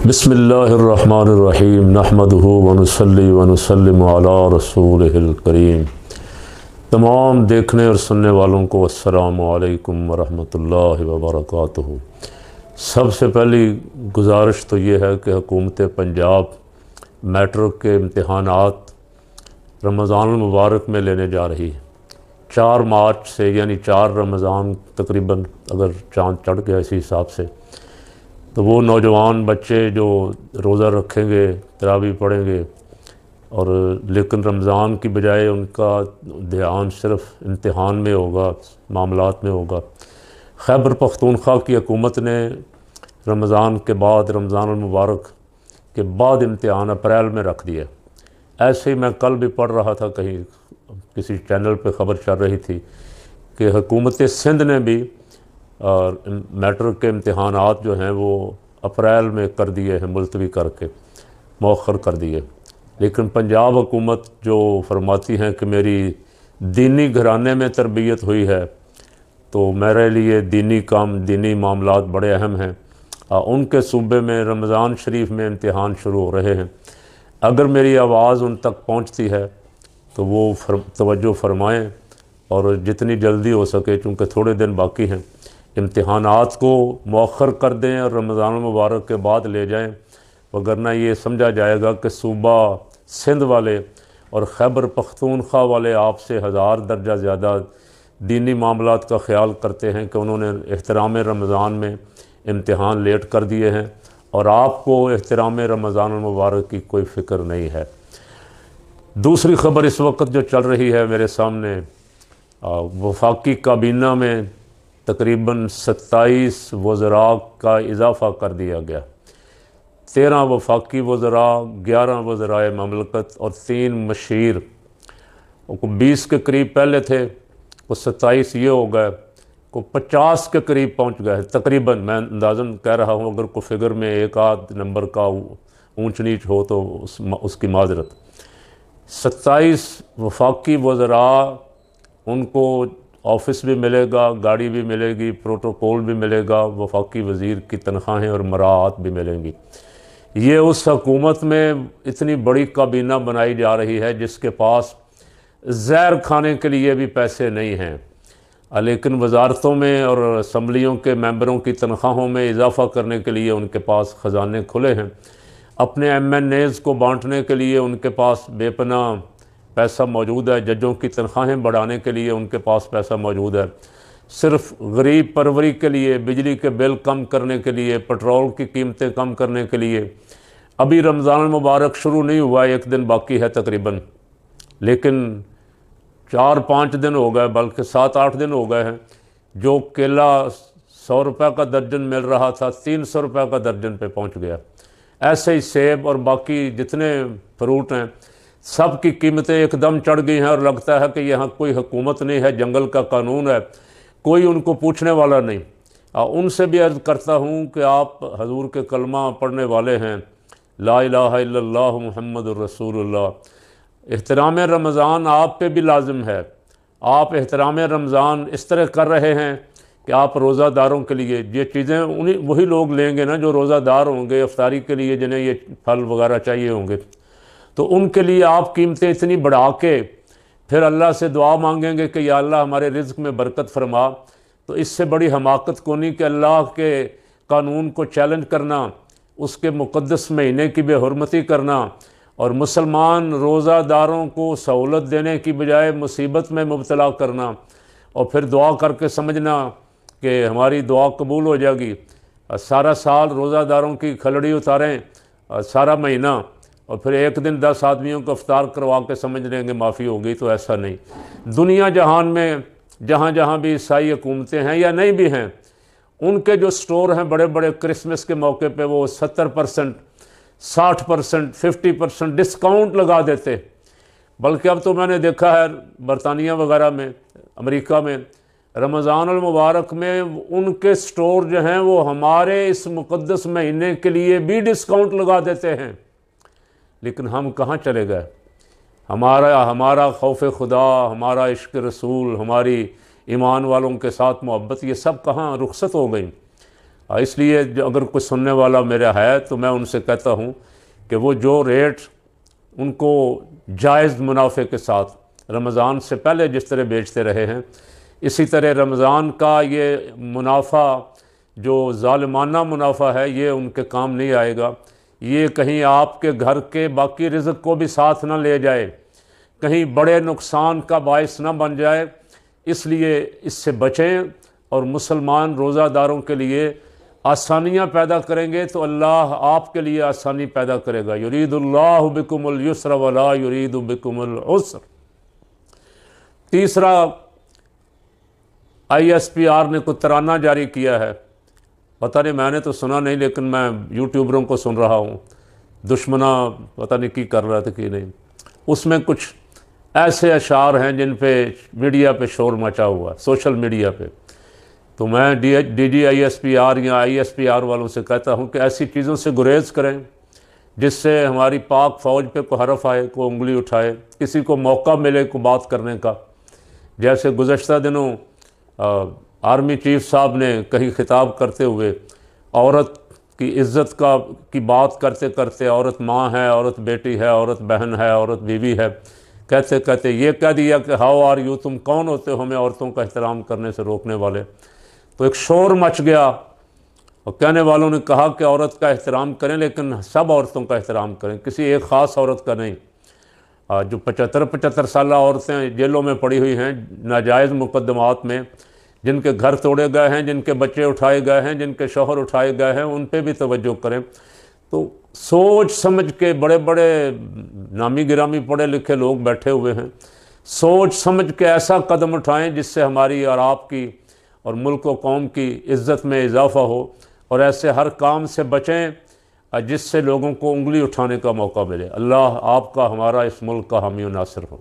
बिस्मिल्लाहिर्रहमानिर्रहीम नहमदुहु व नुसल्ली व नुसल्लिमु अला रसूलिहिल करीम। तमाम देखने और सुनने वालों को अस्सलामु अलैकुम व रहमतुल्लाहि व बरकातुहू। सबसे पहली गुजारिश तो ये है कि हुकूमत पंजाब मैट्रिक के इम्तहानात रमज़ानुल मुबारक में लेने जा रही है। 4 मार्च से यानी 4 रमज़ान तकरीबन, अगर चाँद चढ़ गया इसी हिसाब से, तो वो नौजवान बच्चे जो रोज़ा रखेंगे, तरावी पढ़ेंगे, और लेकिन रमज़ान की बजाय उनका ध्यान सिर्फ़ इम्तिहान में होगा, मामलात में होगा। खैबर पख्तूनख्वा की हुकूमत ने रमज़ान के बाद, रमज़ानुल मुबारक के बाद इम्तिहान अप्रैल में रख दिया। ऐसे ही मैं कल भी पढ़ रहा था, कहीं किसी चैनल पे ख़बर चल रही थी कि हुकूमत सिंध ने भी और मैट्रिक के इम्तहानात जो हैं वो अप्रैल में कर दिए हैं, मुलतवी करके मौखर कर दिए। लेकिन पंजाब हुकूमत जो फरमाती हैं कि मेरी दीनी घराने में तरबियत हुई है, तो मेरे लिए दीनी काम, दीनी मामलात बड़े अहम हैं। उनके सूबे में रमज़ान शरीफ में इम्तहान शुरू हो रहे हैं। अगर मेरी आवाज़ उन तक पहुंचती है तो वो तवज्जो फरमाएँ और जितनी जल्दी हो सके, चूँकि थोड़े दिन बाकी हैं, इम्तिहानात को मौखर कर दें और रमज़ान मुबारक के बाद ले जाएं, वगरना ये समझा जाएगा कि सूबा सिंध वाले और खैबर पख्तूनख्वा वाले आपसे 1000 दर्जा ज़्यादा दीनी मामलात का ख़याल करते हैं कि उन्होंने एहतराम रमज़ान में इम्तिहान लेट कर दिए हैं और आपको एहतराम रमज़ान मुबारक की कोई फ़िक्र नहीं है। दूसरी ख़बर इस वक्त जो चल रही है मेरे सामने, वफाकी काबीना में तकरीबन 27 वज़रा का इजाफ़ा कर दिया गया। 13 वफाकी वज़रा, 11 वज़राए ममलकत और 3 मशीर। 20 के करीब पहले थे, वो 27 ये हो गए, को 50 के करीब पहुंच गए तकरीबन। मैं अंदाज़न कह रहा हूं, अगर कोई फिगर में एक आध नंबर का ऊंच नीच हो तो उसकी माजरत। 27 वफाकी वज़रा, उनको ऑफ़िस भी मिलेगा, गाड़ी भी मिलेगी, प्रोटोकॉल भी मिलेगा, वफाकी वज़ीर की तनख्वाहें और मराआत भी मिलेंगी। ये उस हुकूमत में इतनी बड़ी काबीना बनाई जा रही है जिसके पास ज़हर खाने के लिए भी पैसे नहीं हैं, लेकिन वजारतों में और असम्बलियों के मेंबरों की तनख्वाहों में इजाफ़ा करने के लिए उनके पास ख़जाने खुले हैं। अपने MNAs को बांटने के लिए उनके पास बेपनाह पैसा मौजूद है। जजों की तनख्वाहें बढ़ाने के लिए उनके पास पैसा मौजूद है। सिर्फ गरीब परवरी के लिए, बिजली के बिल कम करने के लिए, पेट्रोल की कीमतें कम करने के लिए। अभी रमज़ान मुबारक शुरू नहीं हुआ, 1 दिन बाकी है तकरीबन, लेकिन 4-5 दिन हो गए, बल्कि 7-8 दिन हो गए हैं। जो केला 100 रुपये का दर्जन मिल रहा था, 300 रुपये का दर्जन पे पहुंच गया। ऐसे ही सेब और बाकी जितने फ्रूट हैं, सब की कीमतें एकदम चढ़ गई हैं और लगता है कि यहाँ कोई हुकूमत नहीं है, जंगल का कानून है, कोई उनको पूछने वाला नहीं। उनसे भी अर्ज़ करता हूँ कि आप हजूर के कलमा पढ़ने वाले हैं, ला इलाहा इल्लल्लाह मुहम्मदुर रसूलुल्लाह। एहतराम रमज़ान आप पे भी लाजिम है। आप एहतराम रमज़ान इस तरह कर रहे हैं कि आप रोज़ादारों के लिए ये चीज़ें वही लोग लेंगे ना जो रोज़ादार होंगे, इफ्तारी के लिए जिन्हें ये फल वगैरह चाहिए होंगे, तो उनके लिए आप कीमतें इतनी बढ़ा के फिर अल्लाह से दुआ मांगेंगे कि या अल्लाह हमारे रिज़्क़ में बरकत फरमा। तो इससे बड़ी हमाकत को नहीं कि अल्लाह के कानून को चैलेंज करना, उसके मुक़द्दस महीने की बेहुरमती करना और मुसलमान रोज़ादारों को सहूलत देने की बजाय मुसीबत में मुब्तला करना और फिर दुआ करके समझना कि हमारी दुआ कबूल हो जाएगी। सारा साल रोज़ादारों की खलड़ी उतारें, सारा महीना, और फिर एक दिन 10 आदमियों को इफ्तार करवा के समझ लेंगे माफ़ी होगी। तो ऐसा नहीं। दुनिया जहान में जहाँ जहाँ भी ईसाई हुकूमतें हैं या नहीं भी हैं, उनके जो स्टोर हैं बड़े बड़े, क्रिसमस के मौके पे वो 70%, 60%, 50% डिस्काउंट लगा देते। बल्कि अब तो मैंने देखा है बरतानिया वगैरह में, अमेरिका में, रमज़ानुल मुबारक में उनके स्टोर जो हैं वो हमारे इस मुक़द्दस महीने के लिए भी डिस्काउंट लगा देते हैं। लेकिन हम कहाँ चले गए? हमारा खौफ खुदा, हमारा इश्क रसूल, हमारी ईमान वालों के साथ मोहब्बत, ये सब कहाँ रुखसत हो गई। इसलिए जो अगर कोई सुनने वाला मेरा है तो मैं उनसे कहता हूँ कि वो जो रेट उनको जायज़ मुनाफे के साथ रमज़ान से पहले जिस तरह बेचते रहे हैं, इसी तरह रमज़ान का ये मुनाफा जो ज़ालिमाना मुनाफा है ये उनके काम नहीं आएगा। ये कहीं आपके घर के बाकी रिज़्क़ को भी साथ ना ले जाए, कहीं बड़े नुकसान का बायस ना बन जाए, इसलिए इससे बचें। और मुसलमान रोज़ादारों के लिए आसानियाँ पैदा करेंगे तो अल्लाह आपके लिए आसानी पैदा करेगा। युरीदुल्लाहु बिकुमुल युस्र वला युरीदु बिकुमुल उस्र। तीसरा, ISPR ने कुछ तराना जारी किया है, पता नहीं मैंने तो सुना नहीं, लेकिन मैं यूट्यूबरों को सुन रहा हूँ, दुश्मना पता नहीं की कर रहा था कि नहीं। उसमें कुछ ऐसे अशार हैं जिन पे मीडिया पे शोर मचा हुआ है, सोशल मीडिया पे। तो मैं DGISPR या ISPR वालों से कहता हूँ कि ऐसी चीज़ों से गुरेज करें जिससे हमारी पाक फ़ौज पे कोई हरफ आए, कोई उंगली उठाए, किसी को मौका मिले को बात करने का। जैसे गुज़श्ता दिनों आर्मी चीफ साहब ने कहीं खिताब करते हुए औरत की इज़्ज़त की बात करते करते, औरत माँ है, औरत बेटी है, औरत बहन है, औरत बीवी है, कहते कहते ये कह दिया कि हाउ आर यू, तुम कौन होते हो हमें औरतों का एहतराम करने से रोकने वाले। तो एक शोर मच गया और कहने वालों ने कहा कि औरत का एहतराम करें, लेकिन सब औरतों का एहतराम करें, किसी एक ख़ास औरत का नहीं। जो 75 साल औरतें जेलों में पड़ी हुई हैं नाजायज़ मुकदमात में, जिनके घर तोड़े गए हैं, जिनके बच्चे उठाए गए हैं, जिनके शौहर उठाए गए हैं, उन पे भी तवज्जो करें। तो सोच समझ के, बड़े बड़े नामी गिरामी पढ़े लिखे लोग बैठे हुए हैं, सोच समझ के ऐसा कदम उठाएं जिससे हमारी और आपकी और मुल्क व कौम की इज़्ज़त में इजाफ़ा हो, और ऐसे हर काम से बचें जिससे लोगों को उंगली उठाने का मौका मिले। अल्लाह आपका हमारा इस मुल्क का हामी और नासिर हो।